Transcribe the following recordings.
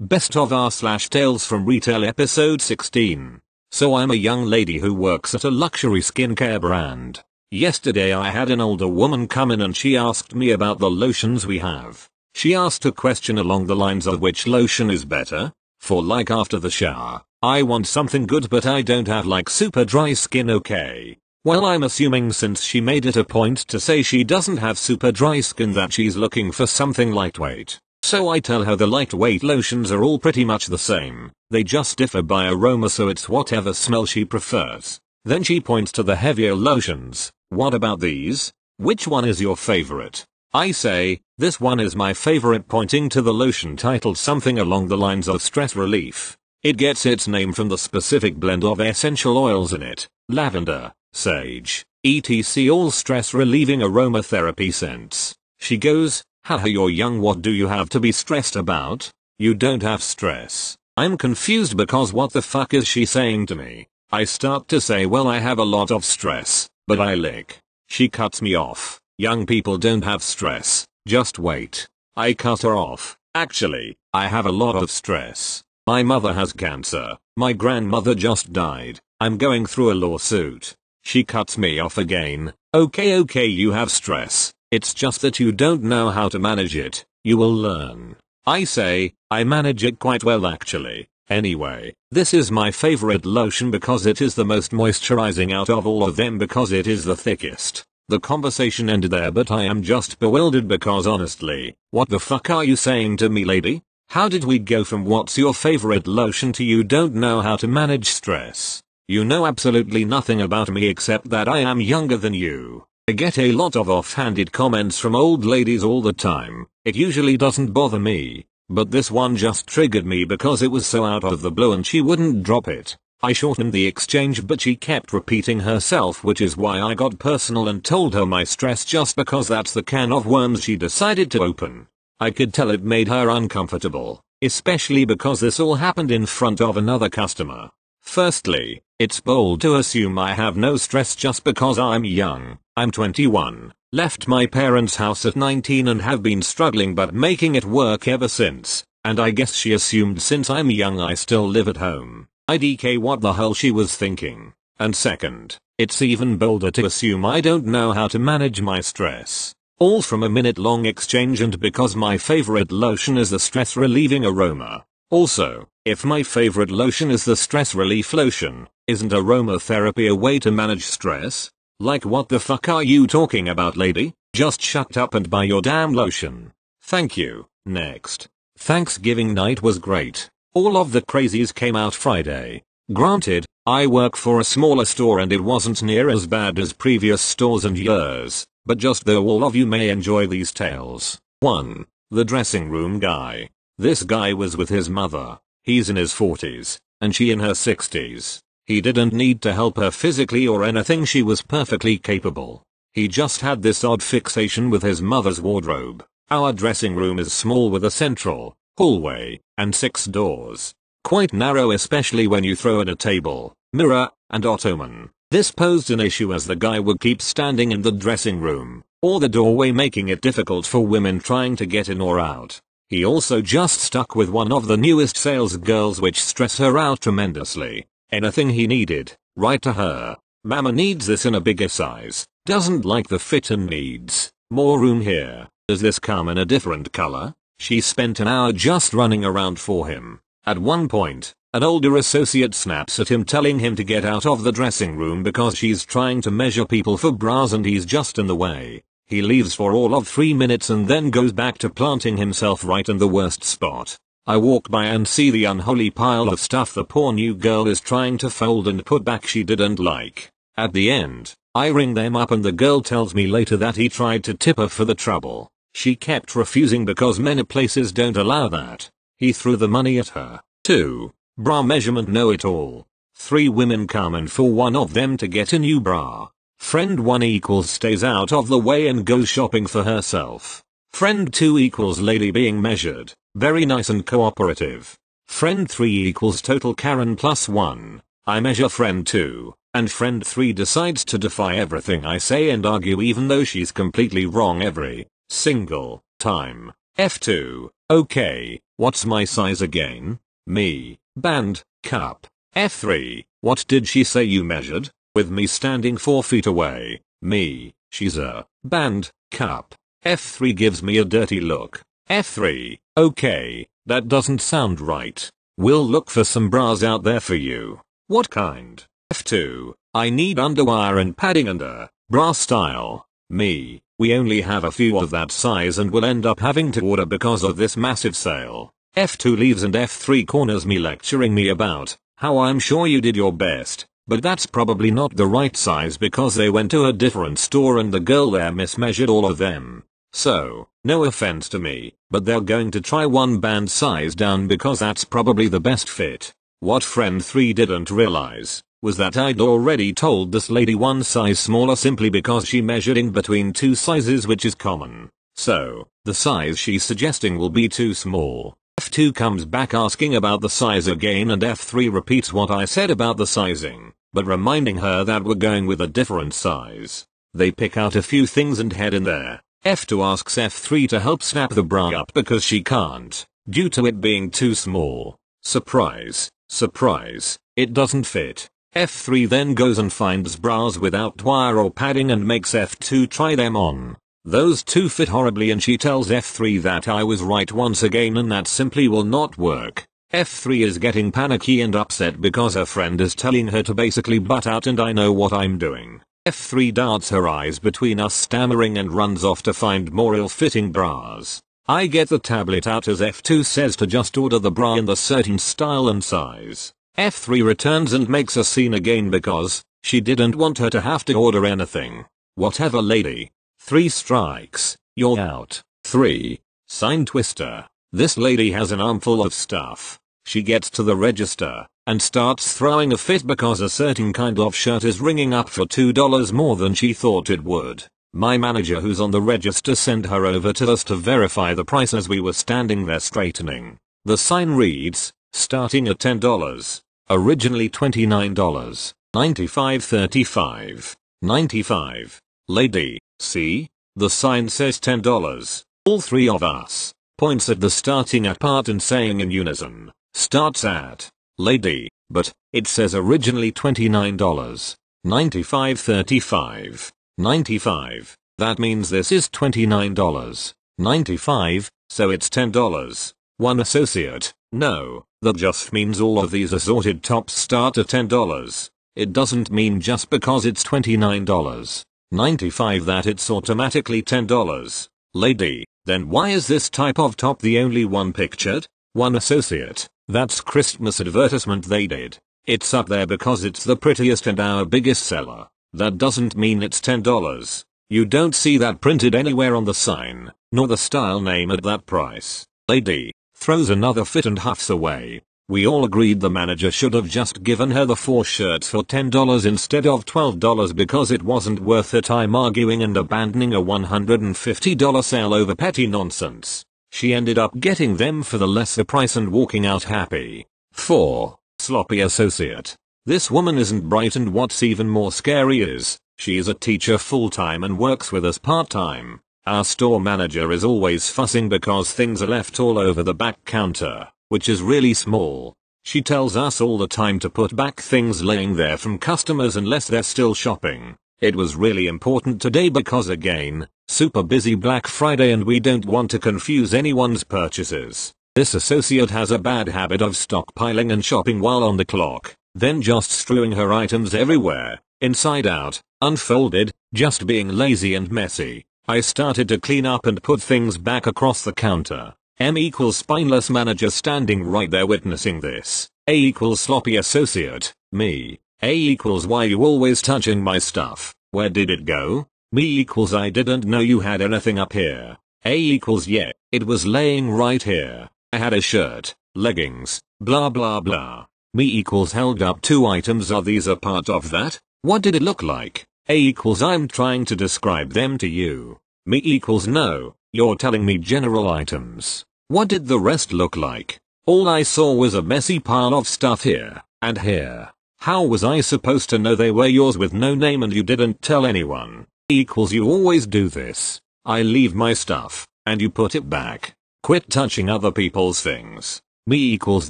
Best of r/Tales from Retail episode 16. So I'm a young lady who works at a luxury skincare brand. Yesterday I had an older woman come in and she asked me about the lotions we have. She asked a question along the lines of which lotion is better, for like after the shower. I want something good but I don't have like super dry skin, okay? Well, I'm assuming since she made it a point to say she doesn't have super dry skin that she's looking for something lightweight. So I tell her the lightweight lotions are all pretty much the same, they just differ by aroma, so it's whatever smell she prefers. Then she points to the heavier lotions. What about these? Which one is your favorite? I say, this one is my favorite, pointing to the lotion titled something along the lines of stress relief. It gets its name from the specific blend of essential oils in it, lavender, sage, etc. all stress relieving aromatherapy scents. She goes, haha, you're young, what do you have to be stressed about? You don't have stress. I'm confused because what the fuck is she saying to me? I start to say, well, I have a lot of stress, but I lick. She cuts me off. Young people don't have stress, just wait. I cut her off. Actually, I have a lot of stress. My mother has cancer. My grandmother just died. I'm going through a lawsuit. She cuts me off again. Okay, you have stress. It's just that you don't know how to manage it. You will learn. I say, I manage it quite well actually. Anyway, this is my favorite lotion because it is the most moisturizing out of all of them because it is the thickest. The conversation ended there, but I am just bewildered because honestly, what the fuck are you saying to me, lady? How did we go from what's your favorite lotion to you don't know how to manage stress? You know absolutely nothing about me except that I am younger than you. I get a lot of offhanded comments from old ladies all the time. It usually doesn't bother me, but this one just triggered me because it was so out of the blue and she wouldn't drop it. I shortened the exchange but she kept repeating herself, which is why I got personal and told her my stress just because that's the can of worms she decided to open. I could tell it made her uncomfortable, especially because this all happened in front of another customer. Firstly, it's bold to assume I have no stress just because I'm young. I'm 21, left my parents' house at 19 and have been struggling but making it work ever since, and I guess she assumed since I'm young I still live at home. IDK, what the hell she was thinking. And second, it's even bolder to assume I don't know how to manage my stress. All from a minute-long exchange and because my favorite lotion is the stress relieving aroma. Also, if my favorite lotion is the stress relief lotion, isn't aromatherapy a way to manage stress? Like what the fuck are you talking about, lady? Just shut up and buy your damn lotion. Thank you. Next. Thanksgiving night was great. All of the crazies came out Friday. Granted, I work for a smaller store and it wasn't near as bad as previous stores and years, but just though all of you may enjoy these tales. 1. The dressing room guy. This guy was with his mother. He's in his 40s, and she in her 60s. He didn't need to help her physically or anything, she was perfectly capable. He just had this odd fixation with his mother's wardrobe. Our dressing room is small with a central hallway and 6 doors. Quite narrow, especially when you throw in a table, mirror, and ottoman. This posed an issue as the guy would keep standing in the dressing room or the doorway, making it difficult for women trying to get in or out. He also just stuck with one of the newest sales girls, which stressed her out tremendously. Anything he needed, right to her. Mama needs this in a bigger size. Doesn't like the fit and needs more room here. Does this come in a different color? She spent an hour just running around for him. At one point, an older associate snaps at him telling him to get out of the dressing room because she's trying to measure people for bras and he's just in the way. He leaves for all of 3 minutes and then goes back to planting himself right in the worst spot. I walk by and see the unholy pile of stuff the poor new girl is trying to fold and put back she didn't like. At the end, I ring them up and the girl tells me later that he tried to tip her for the trouble. She kept refusing because many places don't allow that. He threw the money at her. 2. Bra measurement know-it-all. 3 women come in for one of them to get a new bra. Friend 1 equals stays out of the way and goes shopping for herself. Friend 2 equals lady being measured, very nice and cooperative. Friend 3 equals total Karen +1. I measure friend 2, and friend 3 decides to defy everything I say and argue even though she's completely wrong every single time. F2, okay, what's my size again? Me, band, cup. F3, what did she say you measured? With me standing 4 feet away. Me, she's a band, cup. F3 gives me a dirty look. F3, okay, that doesn't sound right. We'll look for some bras out there for you. What kind? F2, I need underwire and padding and a bra style. Me, we only have a few of that size and will end up having to order because of this massive sale. F2 leaves and F3 corners me lecturing me about how I'm sure you did your best, but that's probably not the right size because they went to a different store and the girl there mismeasured all of them. So, no offense to me, but they're going to try one band size down because that's probably the best fit. What friend 3 didn't realize was that I'd already told this lady one size smaller simply because she measured in between 2 sizes, which is common. So, the size she's suggesting will be too small. F2 comes back asking about the size again and F3 repeats what I said about the sizing, but reminding her that we're going with a different size. They pick out a few things and head in there. F2 asks F3 to help snap the bra up because she can't, due to it being too small. Surprise, surprise, it doesn't fit. F3 then goes and finds bras without wire or padding and makes F2 try them on. Those two fit horribly and she tells F3 that I was right once again and that simply will not work. F3 is getting panicky and upset because her friend is telling her to basically butt out and I know what I'm doing. F3 darts her eyes between us stammering and runs off to find more ill-fitting bras. I get the tablet out as F2 says to just order the bra in the certain style and size. F3 returns and makes a scene again because she didn't want her to have to order anything. Whatever lady. 3 strikes, you're out. 3. Sign twister. This lady has an armful of stuff. She gets to the register and starts throwing a fit because a certain kind of shirt is ringing up for $2 more than she thought it would. My manager who's on the register sent her over to us to verify the price as we were standing there straightening. The sign reads, starting at $10. Originally $29. 95 35. 95. Lady, see? The sign says $10. All 3 of us points at the starting at part and saying in unison, starts at. Lady, but it says originally $29. 95 35. 95. That means this is $29. 95, so it's $10. One associate, no, that just means all of these assorted tops start at $10. It doesn't mean just because it's $29. 95 that it's automatically $10. Lady, then why is this type of top the only one pictured? One associate, that's Christmas advertisement they did. It's up there because it's the prettiest and our biggest seller. That doesn't mean it's $10. You don't see that printed anywhere on the sign, nor the style name at that price. Lady, throws another fit and huffs away. We all agreed the manager should have just given her the 4 shirts for $10 instead of $12 because it wasn't worth her time arguing and abandoning a $150 sale over petty nonsense. She ended up getting them for the lesser price and walking out happy. 4. Sloppy associate. This woman isn't bright and what's even more scary is, she is a teacher full-time and works with us part-time. Our store manager is always fussing because things are left all over the back counter, which is really small. She tells us all the time to put back things laying there from customers unless they're still shopping. It was really important today because again, super busy Black Friday and we don't want to confuse anyone's purchases. This associate has a bad habit of stockpiling and shopping while on the clock, then just strewing her items everywhere, inside out, unfolded, just being lazy and messy. I started to clean up and put things back across the counter. M equals spineless manager standing right there witnessing this. A equals sloppy associate, me. A equals why you always touching my stuff, where did it go? Me equals I didn't know you had anything up here. A equals yeah, it was laying right here. I had a shirt, leggings, blah blah blah. Me equals held up 2 items. Are these a part of that? What did it look like? A equals I'm trying to describe them to you. Me equals no, you're telling me general items. What did the rest look like? All I saw was a messy pile of stuff here, and here. How was I supposed to know they were yours with no name and you didn't tell anyone? Equals you always do this. I leave my stuff, and you put it back. Quit touching other people's things. Me equals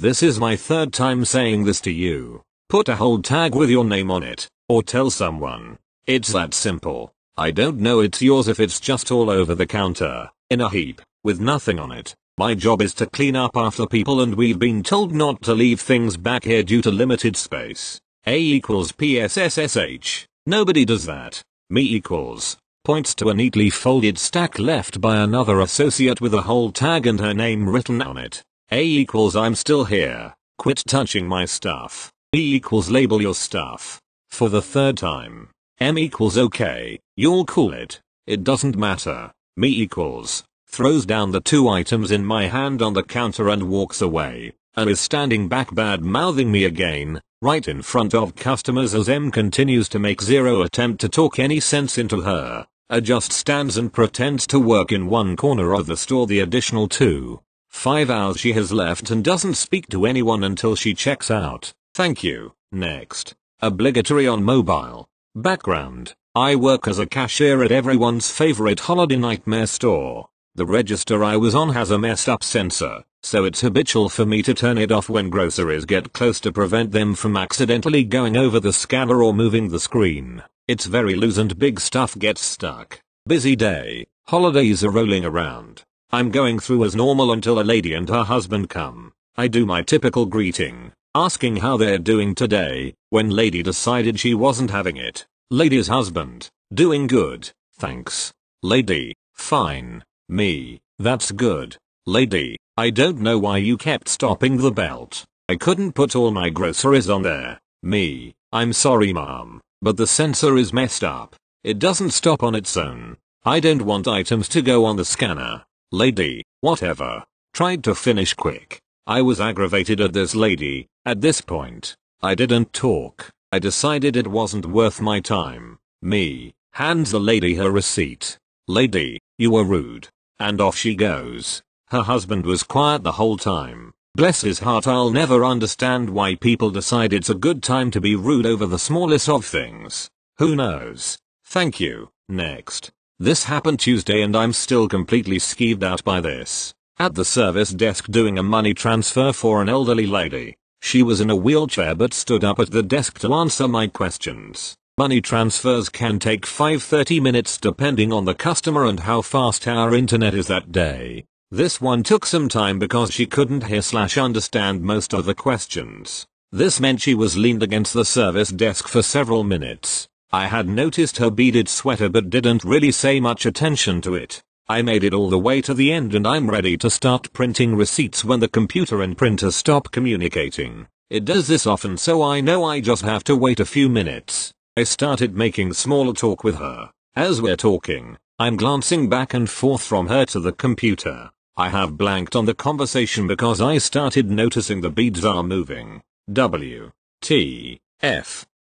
this is my third time saying this to you. Put a hold tag with your name on it, or tell someone. It's that simple. I don't know it's yours if it's just all over the counter, in a heap, with nothing on it. My job is to clean up after people and we've been told not to leave things back here due to limited space. A equals PSSSH. Nobody does that. Me equals. Points to a neatly folded stack left by another associate with a hold tag and her name written on it. A equals I'm still here. Quit touching my stuff. B equals label your stuff. For the third time. M equals okay, you'll cool it. It doesn't matter. Me equals. Throws down the 2 items in my hand on the counter and walks away. And is standing back bad mouthing me again, right in front of customers as M continues to make zero attempt to talk any sense into her. A just stands and pretends to work in one corner of the store the additional 5 hours she has left and doesn't speak to anyone until she checks out. Thank you. Next. Obligatory on mobile. Background. I work as a cashier at everyone's favorite holiday nightmare store. The register I was on has a messed up sensor, so it's habitual for me to turn it off when groceries get close to prevent them from accidentally going over the scanner or moving the screen. It's very loose and big stuff gets stuck. Busy day. Holidays are rolling around. I'm going through as normal until a lady and her husband come. I do my typical greeting, asking how they're doing today, when lady decided she wasn't having it. Lady's husband, doing good, thanks. Lady, fine. Me, that's good. Lady, I don't know why you kept stopping the belt. I couldn't put all my groceries on there. Me, I'm sorry mom, but the sensor is messed up. It doesn't stop on its own. I don't want items to go on the scanner. Lady, whatever. Tried to finish quick. I was aggravated at this lady. At this point, I didn't talk. I decided it wasn't worth my time. Me, hands the lady her receipt. Lady, you were rude. And off she goes. Her husband was quiet the whole time. Bless his heart, I'll never understand why people decide it's a good time to be rude over the smallest of things. Who knows? Thank you. Next. This happened Tuesday and I'm still completely skeeved out by this. At the service desk doing a money transfer for an elderly lady. She was in a wheelchair but stood up at the desk to answer my questions. Money transfers can take 5-30 minutes depending on the customer and how fast our internet is that day. This one took some time because she couldn't hear/understand most of the questions. This meant she was leaned against the service desk for several minutes. I had noticed her beaded sweater but didn't really say much attention to it. I made it all the way to the end and I'm ready to start printing receipts when the computer and printer stop communicating. It does this often, so I know I just have to wait a few minutes. I started making small talk with her. As we're talking, I'm glancing back and forth from her to the computer. I have blanked on the conversation because I started noticing the beads are moving. WTF.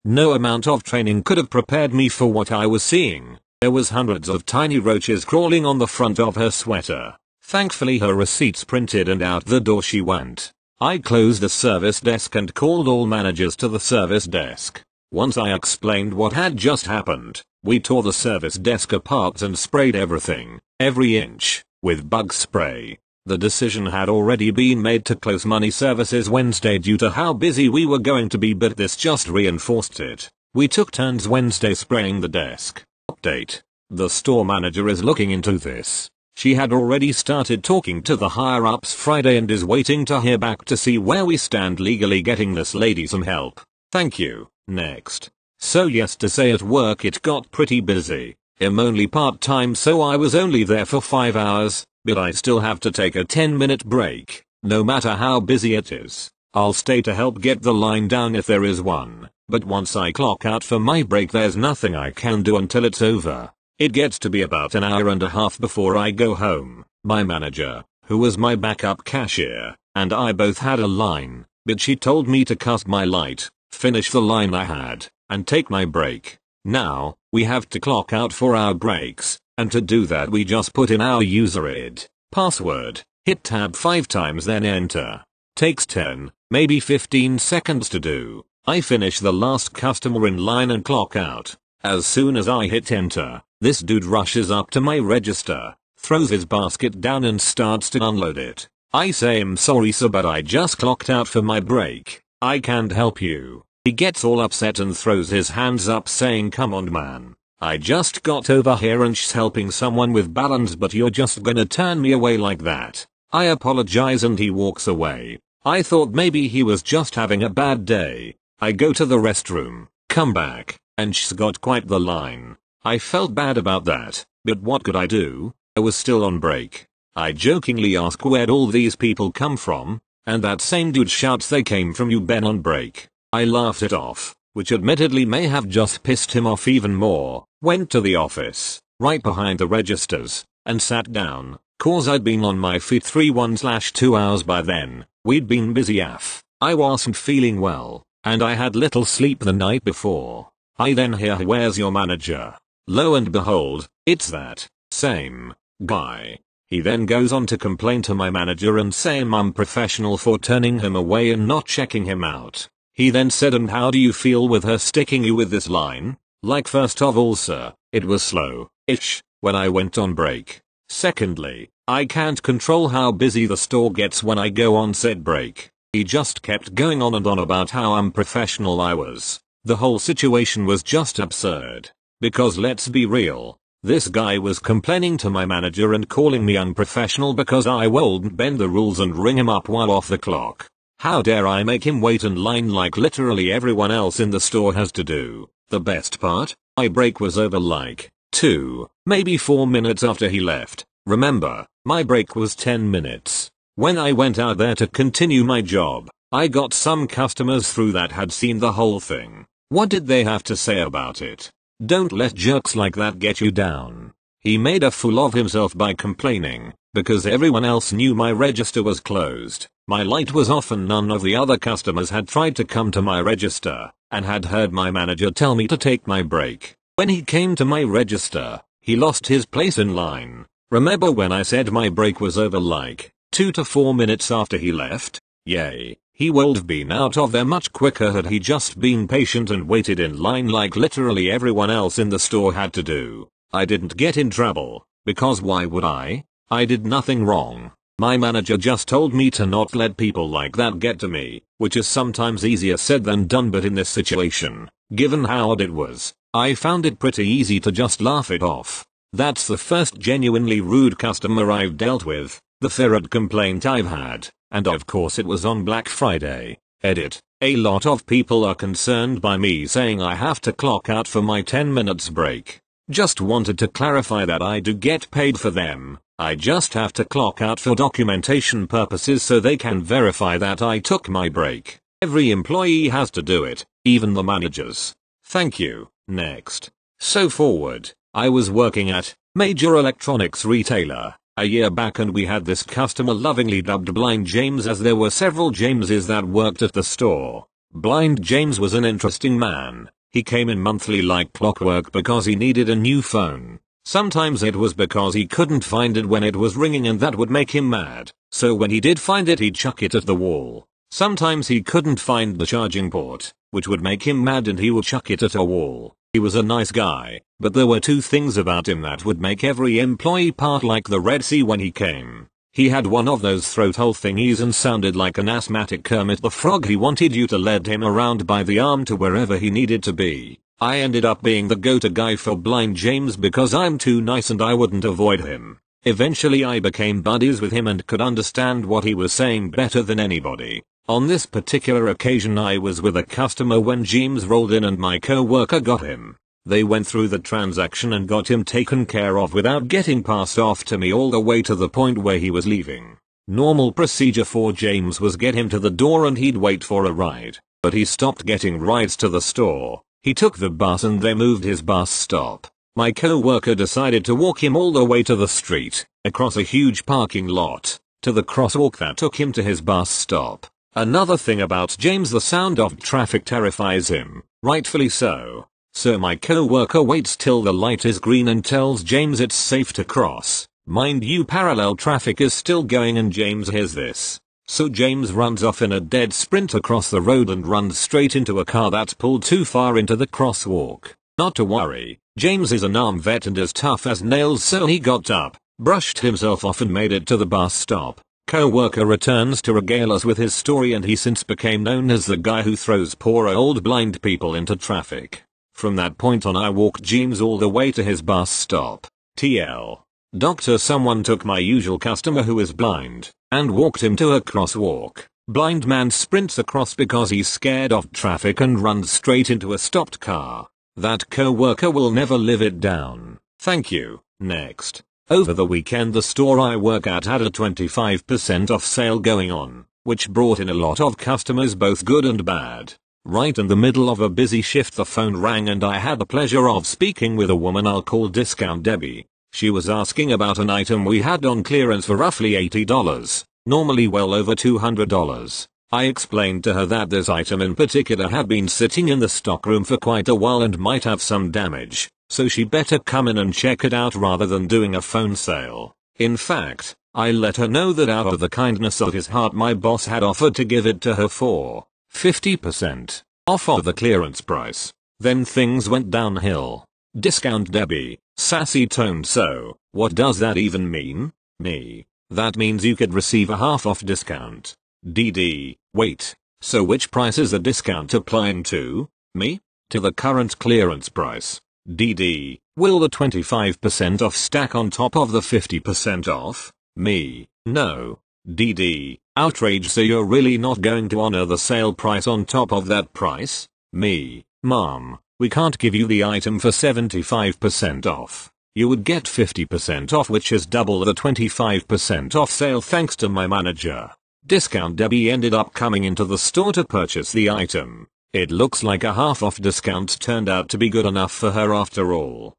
No amount of training could have prepared me for what I was seeing. There was hundreds of tiny roaches crawling on the front of her sweater. Thankfully her receipts printed and out the door she went. I closed the service desk and called all managers to the service desk. Once I explained what had just happened, we tore the service desk apart and sprayed everything, every inch, with bug spray. The decision had already been made to close money services Wednesday due to how busy we were going to be, but this just reinforced it. We took turns Wednesday spraying the desk. Update. The store manager is looking into this. She had already started talking to the higher ups Friday and is waiting to hear back to see where we stand legally getting this lady some help. Thank you. Next. So yesterday at work it got pretty busy. I'm only part-time so I was only there for 5 hours, but I still have to take a 10-minute break. No matter how busy it is, I'll stay to help get the line down if there is one. But once I clock out for my break there's nothing I can do until it's over. It gets to be about an hour and a half before I go home. My manager, who was my backup cashier, and I both had a line, but she told me to cut my light, finish the line I had, and take my break. Now, we have to clock out for our breaks, and to do that we just put in our user ID, password, hit tab 5 times then enter. Takes 10, maybe 15 seconds to do. I finish the last customer in line and clock out. As soon as I hit enter, this dude rushes up to my register, throws his basket down and starts to unload it. I say, I'm sorry sir, but I just clocked out for my break. I can't help you. He gets all upset and throws his hands up saying, come on man. I just got over here and helping someone with balance, but you're just gonna turn me away like that. I apologize and he walks away. I thought maybe he was just having a bad day. I go to the restroom, come back, and she's got quite the line. I felt bad about that, but what could I do? I was still on break. I jokingly ask where'd all these people come from, and that same dude shouts they came from you Ben on break. I laughed it off, which admittedly may have just pissed him off even more, went to the office, right behind the registers, and sat down, cause I'd been on my feet 1/2 hours by then. We'd been busy AF, I wasn't feeling well, and I had little sleep the night before. I then hear, where's your manager? Lo and behold, it's that same guy. He then goes on to complain to my manager and say I'm unprofessional for turning him away and not checking him out. He then said, and how do you feel with her sticking you with this line? Like, first of all sir, it was slow-ish when I went on break. Secondly, I can't control how busy the store gets when I go on said break. He just kept going on and on about how unprofessional I was. The whole situation was just absurd. Because let's be real, this guy was complaining to my manager and calling me unprofessional because I wouldn't bend the rules and ring him up while off the clock. How dare I make him wait in line like literally everyone else in the store has to do. The best part, my break was over like 2, maybe 4 minutes after he left. Remember, my break was 10 minutes. When I went out there to continue my job, I got some customers through that had seen the whole thing. What did they have to say about it? Don't let jerks like that get you down. He made a fool of himself by complaining, because everyone else knew my register was closed, my light was off and none of the other customers had tried to come to my register, and had heard my manager tell me to take my break. When he came to my register, he lost his place in line. Remember when I said my break was over like 2 to 4 minutes after he left? Yay. He would have been out of there much quicker had he just been patient and waited in line like literally everyone else in the store had to do. I didn't get in trouble, because why would I? I did nothing wrong. My manager just told me to not let people like that get to me, which is sometimes easier said than done, but in this situation, given how odd it was, I found it pretty easy to just laugh it off. That's the first genuinely rude customer I've dealt with, the third complaint I've had. And of course it was on Black Friday. Edit. A lot of people are concerned by me saying I have to clock out for my 10 minutes break. Just wanted to clarify that I do get paid for them. I just have to clock out for documentation purposes so they can verify that I took my break. Every employee has to do it, even the managers. Thank you. Next. So forward, I was working at major electronics retailer a year back, and we had this customer lovingly dubbed Blind James, as there were several Jameses that worked at the store. Blind James was an interesting man. He came in monthly like clockwork because he needed a new phone. Sometimes it was because he couldn't find it when it was ringing, and that would make him mad. So when he did find it, he'd chuck it at the wall. Sometimes he couldn't find the charging port, which would make him mad, and he would chuck it at a wall. He was a nice guy, but there were two things about him that would make every employee part like the Red Sea when he came. He had one of those throat hole thingies and sounded like an asthmatic Kermit the Frog. He wanted you to lead him around by the arm to wherever he needed to be. I ended up being the go-to guy for Blind James because I'm too nice and I wouldn't avoid him. Eventually I became buddies with him and could understand what he was saying better than anybody. On this particular occasion I was with a customer when James rolled in and my co-worker got him. They went through the transaction and got him taken care of without getting passed off to me all the way to the point where he was leaving. Normal procedure for James was get him to the door and he'd wait for a ride. But he stopped getting rides to the store. He took the bus and they moved his bus stop. My co-worker decided to walk him all the way to the street, across a huge parking lot, to the crosswalk that took him to his bus stop. Another thing about James, the sound of traffic terrifies him, rightfully so. So my co-worker waits till the light is green and tells James it's safe to cross. Mind you, parallel traffic is still going and James hears this. So James runs off in a dead sprint across the road and runs straight into a car that's pulled too far into the crosswalk. Not to worry, James is an armed vet and as tough as nails, so he got up, brushed himself off and made it to the bus stop. Co-worker returns to regale us with his story, and he since became known as the guy who throws poor old blind people into traffic. From that point on I walked James all the way to his bus stop. TL. Doctor, someone took my usual customer who is blind and walked him to a crosswalk. Blind man sprints across because he's scared of traffic and runs straight into a stopped car. That co-worker will never live it down. Thank you. Next. Over the weekend the store I work at had a 25% off sale going on, which brought in a lot of customers, both good and bad. Right in the middle of a busy shift the phone rang and I had the pleasure of speaking with a woman I'll call Discount Debbie. She was asking about an item we had on clearance for roughly $80, normally well over $200. I explained to her that this item in particular had been sitting in the stockroom for quite a while and might have some damage, so she better come in and check it out rather than doing a phone sale. In fact, I let her know that out of the kindness of his heart my boss had offered to give it to her for 50% off of the clearance price. Then things went downhill. Discount Debbie, sassy tone. So, what does that even mean? Me. That means you could receive a half off discount. DD, wait, so which price is the discount applying to? Me? To the current clearance price. DD, will the 25% off stack on top of the 50% off? Me, no. DD, outrage, so you're really not going to honor the sale price on top of that price? Me, mom, we can't give you the item for 75% off. You would get 50% off, which is double the 25% off sale, thanks to my manager. Discount Debbie ended up coming into the store to purchase the item. It looks like a half off discount turned out to be good enough for her after all.